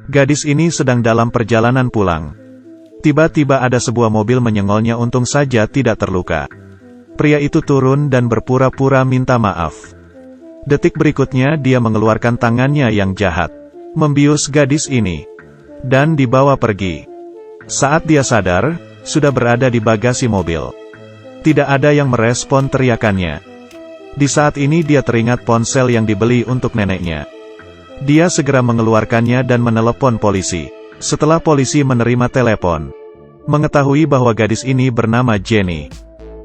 Gadis ini sedang dalam perjalanan pulang. Tiba-tiba ada sebuah mobil menyengolnya, untung saja tidak terluka. Pria itu turun dan berpura-pura minta maaf. Detik berikutnya dia mengeluarkan tangannya yang jahat, membius gadis ini, dan dibawa pergi. Saat dia sadar, sudah berada di bagasi mobil. Tidak ada yang merespon teriakannya. Di saat ini dia teringat ponsel yang dibeli untuk neneknya. Dia segera mengeluarkannya dan menelepon polisi. Setelah polisi menerima telepon, mengetahui bahwa gadis ini bernama Jenny,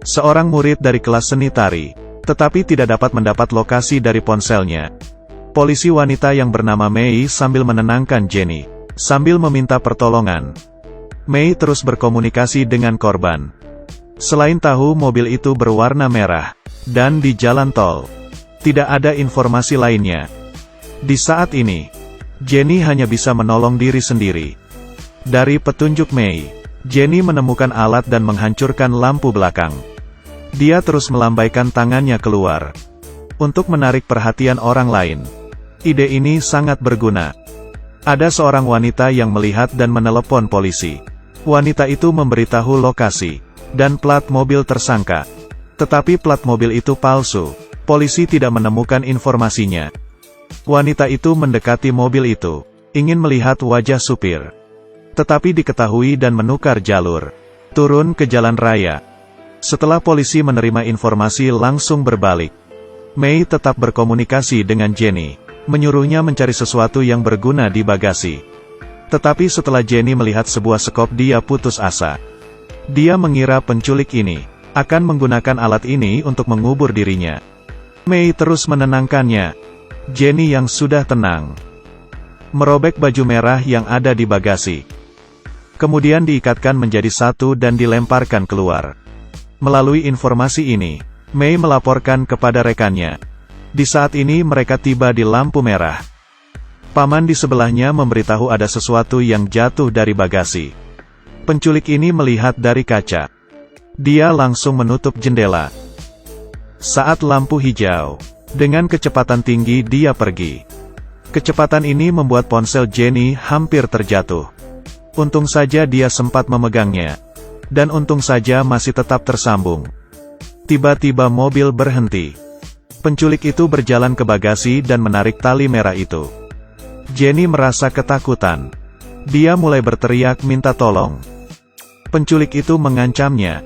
seorang murid dari kelas seni tari, tetapi tidak dapat mendapat lokasi dari ponselnya. Polisi wanita yang bernama Mei sambil menenangkan Jenny, sambil meminta pertolongan. Mei terus berkomunikasi dengan korban. Selain tahu mobil itu berwarna merah, dan di jalan tol, tidak ada informasi lainnya. Di saat ini, Jenny hanya bisa menolong diri sendiri. Dari petunjuk Mei, Jenny menemukan alat dan menghancurkan lampu belakang. Dia terus melambaikan tangannya keluar, untuk menarik perhatian orang lain. Ide ini sangat berguna. Ada seorang wanita yang melihat dan menelepon polisi. Wanita itu memberitahu lokasi dan plat mobil tersangka. Tetapi plat mobil itu palsu. Polisi tidak menemukan informasinya. Wanita itu mendekati mobil itu, ingin melihat wajah supir. Tetapi diketahui dan menukar jalur, turun ke jalan raya. Setelah polisi menerima informasi langsung berbalik. Mei tetap berkomunikasi dengan Jenny, menyuruhnya mencari sesuatu yang berguna di bagasi. Tetapi setelah Jenny melihat sebuah sekop, dia putus asa. Dia mengira penculik ini akan menggunakan alat ini untuk mengubur dirinya. Mei terus menenangkannya. Jenny yang sudah tenang, merobek baju merah yang ada di bagasi. Kemudian diikatkan menjadi satu dan dilemparkan keluar. Melalui informasi ini, Mei melaporkan kepada rekannya. Di saat ini mereka tiba di lampu merah. Paman di sebelahnya memberitahu ada sesuatu yang jatuh dari bagasi. Penculik ini melihat dari kaca. Dia langsung menutup jendela. Saat lampu hijau, dengan kecepatan tinggi dia pergi. Kecepatan ini membuat ponsel Jenny hampir terjatuh. Untung saja dia sempat memegangnya. Dan untung saja masih tetap tersambung. Tiba-tiba mobil berhenti. Penculik itu berjalan ke bagasi dan menarik tali merah itu. Jenny merasa ketakutan. Dia mulai berteriak minta tolong. Penculik itu mengancamnya.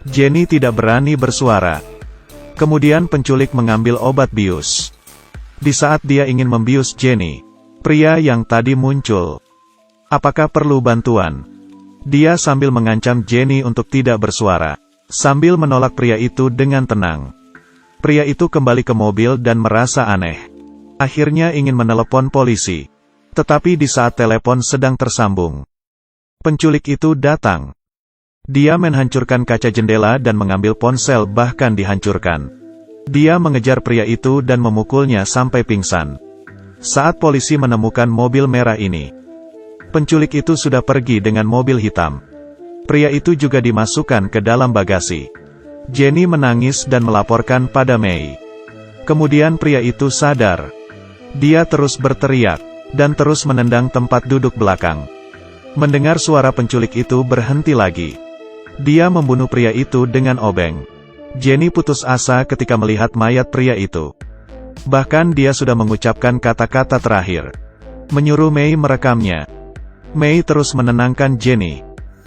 Jenny tidak berani bersuara. Kemudian penculik mengambil obat bius. Di saat dia ingin membius Jenny, pria yang tadi muncul. Apakah perlu bantuan? Dia sambil mengancam Jenny untuk tidak bersuara, sambil menolak pria itu dengan tenang. Pria itu kembali ke mobil dan merasa aneh. Akhirnya ingin menelepon polisi. Tetapi di saat telepon sedang tersambung, penculik itu datang. Dia menghancurkan kaca jendela dan mengambil ponsel, bahkan dihancurkan. Dia mengejar pria itu dan memukulnya sampai pingsan. Saat polisi menemukan mobil merah ini, penculik itu sudah pergi dengan mobil hitam. Pria itu juga dimasukkan ke dalam bagasi. Jenny menangis dan melaporkan pada Mei. Kemudian pria itu sadar. Dia terus berteriak, dan terus menendang tempat duduk belakang. Mendengar suara penculik itu berhenti lagi. Dia membunuh pria itu dengan obeng. Jenny putus asa ketika melihat mayat pria itu. Bahkan dia sudah mengucapkan kata-kata terakhir, menyuruh Mei merekamnya. Mei terus menenangkan Jenny,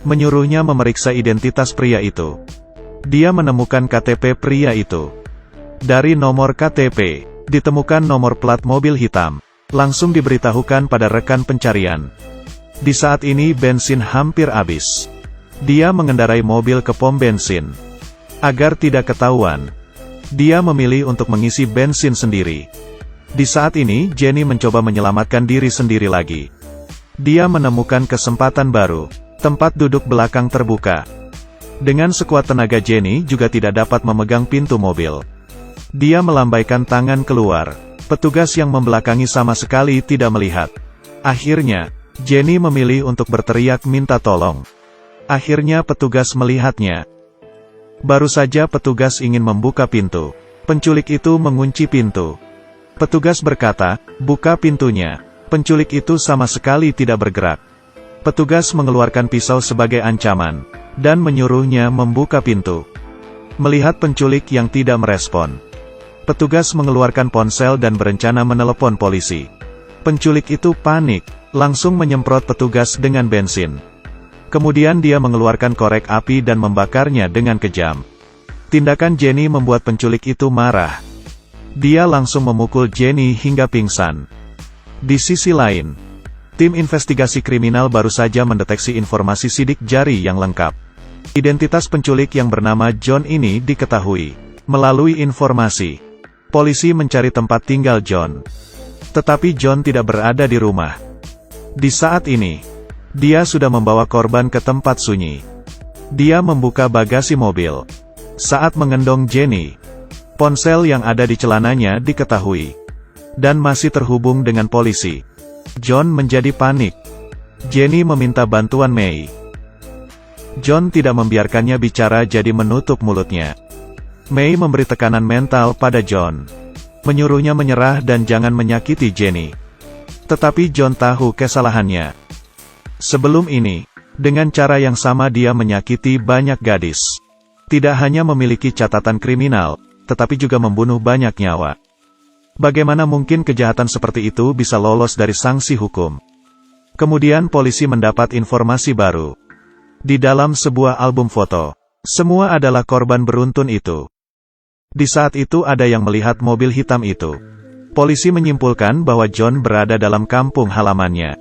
menyuruhnya memeriksa identitas pria itu. Dia menemukan KTP pria itu. Dari nomor KTP, ditemukan nomor plat mobil hitam. Langsung diberitahukan pada rekan pencarian. Di saat ini bensin hampir habis. Dia mengendarai mobil ke pom bensin. Agar tidak ketahuan, dia memilih untuk mengisi bensin sendiri. Di saat ini Jenny mencoba menyelamatkan diri sendiri lagi. Dia menemukan kesempatan baru. Tempat duduk belakang terbuka. Dengan sekuat tenaga Jenny juga tidak dapat memegang pintu mobil. Dia melambaikan tangan keluar. Petugas yang membelakangi sama sekali tidak melihat. Akhirnya, Jenny memilih untuk berteriak minta tolong. Akhirnya petugas melihatnya. Baru saja petugas ingin membuka pintu, penculik itu mengunci pintu. Petugas berkata, "Buka pintunya." Penculik itu sama sekali tidak bergerak. Petugas mengeluarkan pisau sebagai ancaman, dan menyuruhnya membuka pintu. Melihat penculik yang tidak merespon, petugas mengeluarkan ponsel dan berencana menelepon polisi. Penculik itu panik, langsung menyemprot petugas dengan bensin. Kemudian dia mengeluarkan korek api dan membakarnya dengan kejam. Tindakan Jenny membuat penculik itu marah. Dia langsung memukul Jenny hingga pingsan. Di sisi lain, tim investigasi kriminal baru saja mendeteksi informasi sidik jari yang lengkap. Identitas penculik yang bernama John ini diketahui. Melalui informasi, polisi mencari tempat tinggal John. Tetapi John tidak berada di rumah. Di saat ini, dia sudah membawa korban ke tempat sunyi. Dia membuka bagasi mobil. Saat mengendong Jenny, ponsel yang ada di celananya diketahui, dan masih terhubung dengan polisi. John menjadi panik. Jenny meminta bantuan May. John tidak membiarkannya bicara jadi menutup mulutnya. May memberi tekanan mental pada John, menyuruhnya menyerah dan jangan menyakiti Jenny. Tetapi John tahu kesalahannya. Sebelum ini, dengan cara yang sama dia menyakiti banyak gadis. Tidak hanya memiliki catatan kriminal, tetapi juga membunuh banyak nyawa. Bagaimana mungkin kejahatan seperti itu bisa lolos dari sanksi hukum? Kemudian polisi mendapat informasi baru. Di dalam sebuah album foto, semua adalah korban beruntun itu. Di saat itu ada yang melihat mobil hitam itu. Polisi menyimpulkan bahwa John berada dalam kampung halamannya.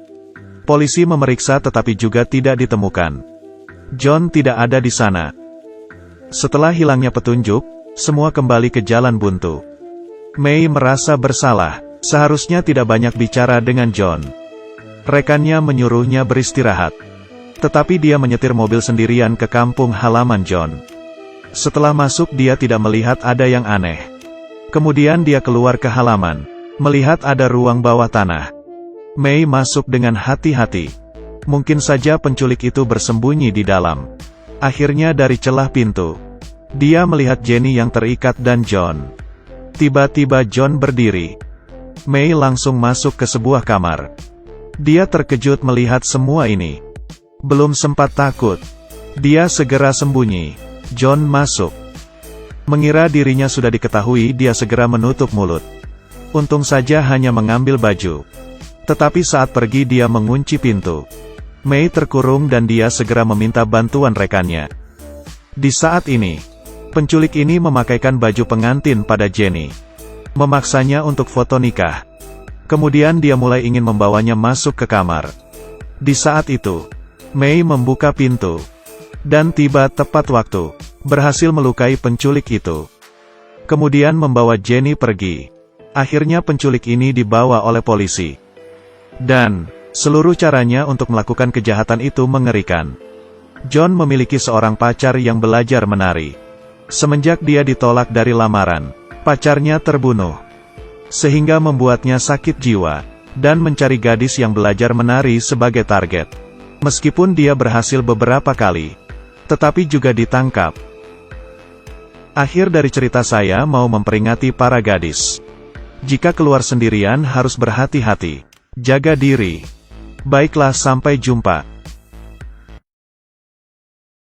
Polisi memeriksa tetapi juga tidak ditemukan. John tidak ada di sana. Setelah hilangnya petunjuk, semua kembali ke jalan buntu. May merasa bersalah, seharusnya tidak banyak bicara dengan John. Rekannya menyuruhnya beristirahat. Tetapi dia menyetir mobil sendirian ke kampung halaman John. Setelah masuk dia tidak melihat ada yang aneh. Kemudian dia keluar ke halaman, melihat ada ruang bawah tanah. May masuk dengan hati-hati. Mungkin saja penculik itu bersembunyi di dalam. Akhirnya dari celah pintu, dia melihat Jenny yang terikat dan John. Tiba-tiba John berdiri. May langsung masuk ke sebuah kamar. Dia terkejut melihat semua ini. Belum sempat takut, dia segera sembunyi. John masuk. Mengira dirinya sudah diketahui, dia segera menutup mulut. Untung saja hanya mengambil baju. Tetapi saat pergi dia mengunci pintu. May terkurung dan dia segera meminta bantuan rekannya. Di saat ini, penculik ini memakaikan baju pengantin pada Jenny. Memaksanya untuk foto nikah. Kemudian dia mulai ingin membawanya masuk ke kamar. Di saat itu, May membuka pintu. Dan tiba tepat waktu, berhasil melukai penculik itu. Kemudian membawa Jenny pergi. Akhirnya penculik ini dibawa oleh polisi. Dan, seluruh caranya untuk melakukan kejahatan itu mengerikan. John memiliki seorang pacar yang belajar menari. Semenjak dia ditolak dari lamaran, pacarnya terbunuh. Sehingga membuatnya sakit jiwa, dan mencari gadis yang belajar menari sebagai target. Meskipun dia berhasil beberapa kali, tetapi juga ditangkap. Akhir dari cerita saya mau memperingati para gadis. Jika keluar sendirian harus berhati-hati, jaga diri. Baiklah, sampai jumpa.